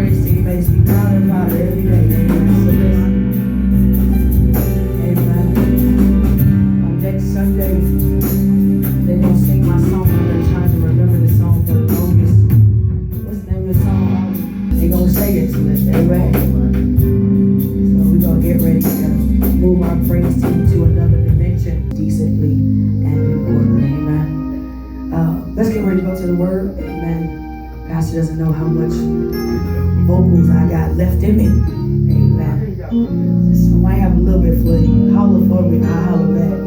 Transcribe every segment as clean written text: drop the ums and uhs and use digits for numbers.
praise team makes me proud and proud every day. Amen. So listen. Amen. On next Sunday, they're going to sing my song. I've been trying to remember the song for the longest. What's the name of the song? They're going to sing it to us. Amen. So we're going to get ready to move our praise team to another dimension decently and in order. Amen. Let's get ready to go to the Word. Amen. Pastor doesn't know how much vocals I got left in me. Amen. Just might have a little bit for you. Holler for me, I'll holler back.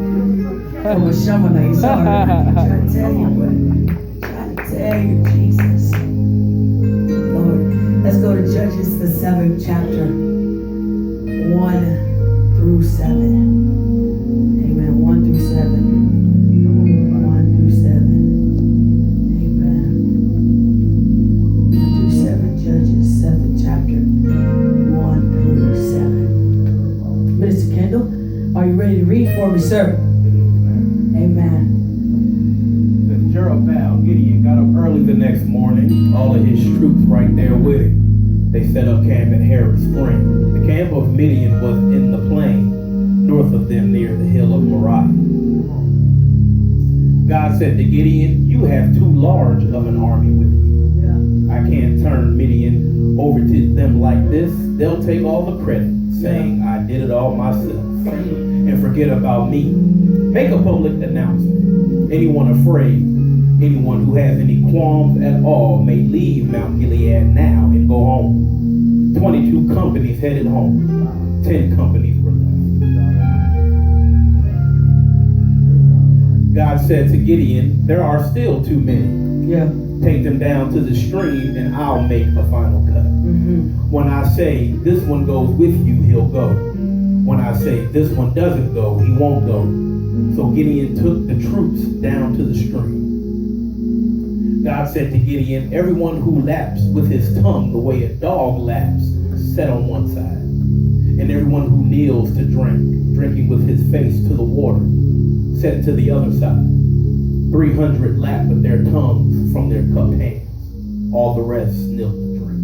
From a shaman, sorry. I'm trying to tell you, but I'm trying to tell you, Jesus. Lord, let's go to Judges, the 7th chapter, 1 through 7. Amen. 1 through 7. Judges 7th chapter 1 through 7. Minister Kendall, are you ready to read for me, sir? Amen. The Jerubbaal, Gideon, got up early the next morning, all of his troops right there with him. They set up camp at Harod Spring. The camp of Midian was in the plain, north of them near the hill of Moriah. God said to Gideon, "You have too large of an army with you. I can't turn Midian over to them like this. They'll take all the credit, saying I did it all myself, and forget about me. Make a public announcement. Anyone afraid, anyone who has any qualms at all may leave Mount Gilead now and go home." 22 companies headed home. 10 companies were left. God said to Gideon, "There are still too many. Take them down to the stream and I'll make a final cut. When I say this one goes with you, he'll go. When I say this one doesn't go, he won't go." So Gideon took the troops down to the stream. God said to Gideon, "Everyone who laps with his tongue the way a dog laps, set on one side. And everyone who kneels to drink, drinking with his face to the water, set to the other side. 300 lap with their tongues from their cupped hands. All the rest knelt to drink."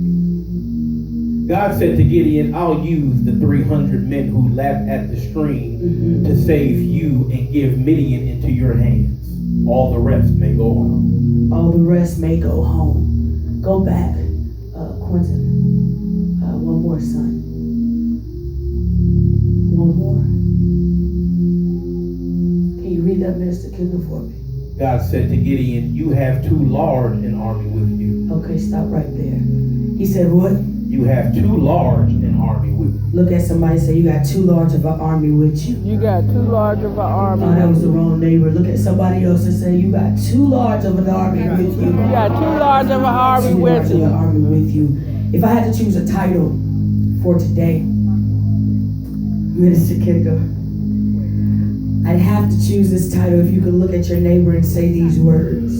God said to Gideon, "I'll use the 300 men who lap at the stream to save you and give Midian into your hands. All the rest may go home." All the rest may go home. Go back, Quentin. One more, son. One more. Can you read that, Minister Kendall, for me? God said to Gideon, "You have too large an army with you." Okay, stop right there. He said what? You have too large an army with you. Look at somebody and say, "You got too large of an army with you." You got too large of an army. Oh, that was the wrong neighbor. Look at somebody else and say, "You got too large of an army with you." You got too large of an army with you. Too large of an army with you. If I had to choose a title for today, Minister Kendall, I'd have to choose this title. If you could look at your neighbor and say these words.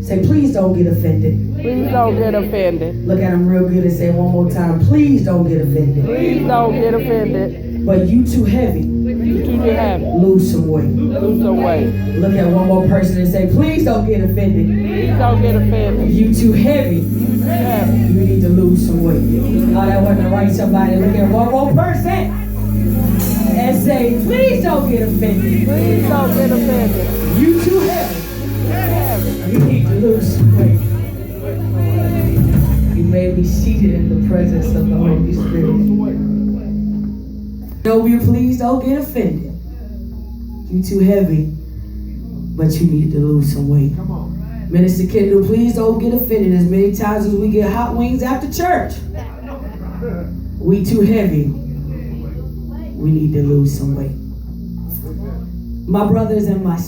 Say, "Please don't get offended." Please don't get offended. Look at him real good and say it one more time. "Please don't get offended." Please don't get offended. But you too heavy. You too heavy. Lose some weight. Lose some weight. Look at one more person and say, "Please don't get offended." Please don't get offended. You too heavy. You too heavy. You need to lose some weight. Oh, that wasn't right. Somebody look at one more person and say, "Please don't get offended." Please don't get offended. You too heavy. You need to lose some weight. You may be seated in the presence of the Holy Spirit. No, you please don't get offended. You too heavy, but you need to lose some weight. Minister Kendall, please don't get offended. As many times as we get hot wings after church, we too heavy. We need to lose some weight. My brothers and my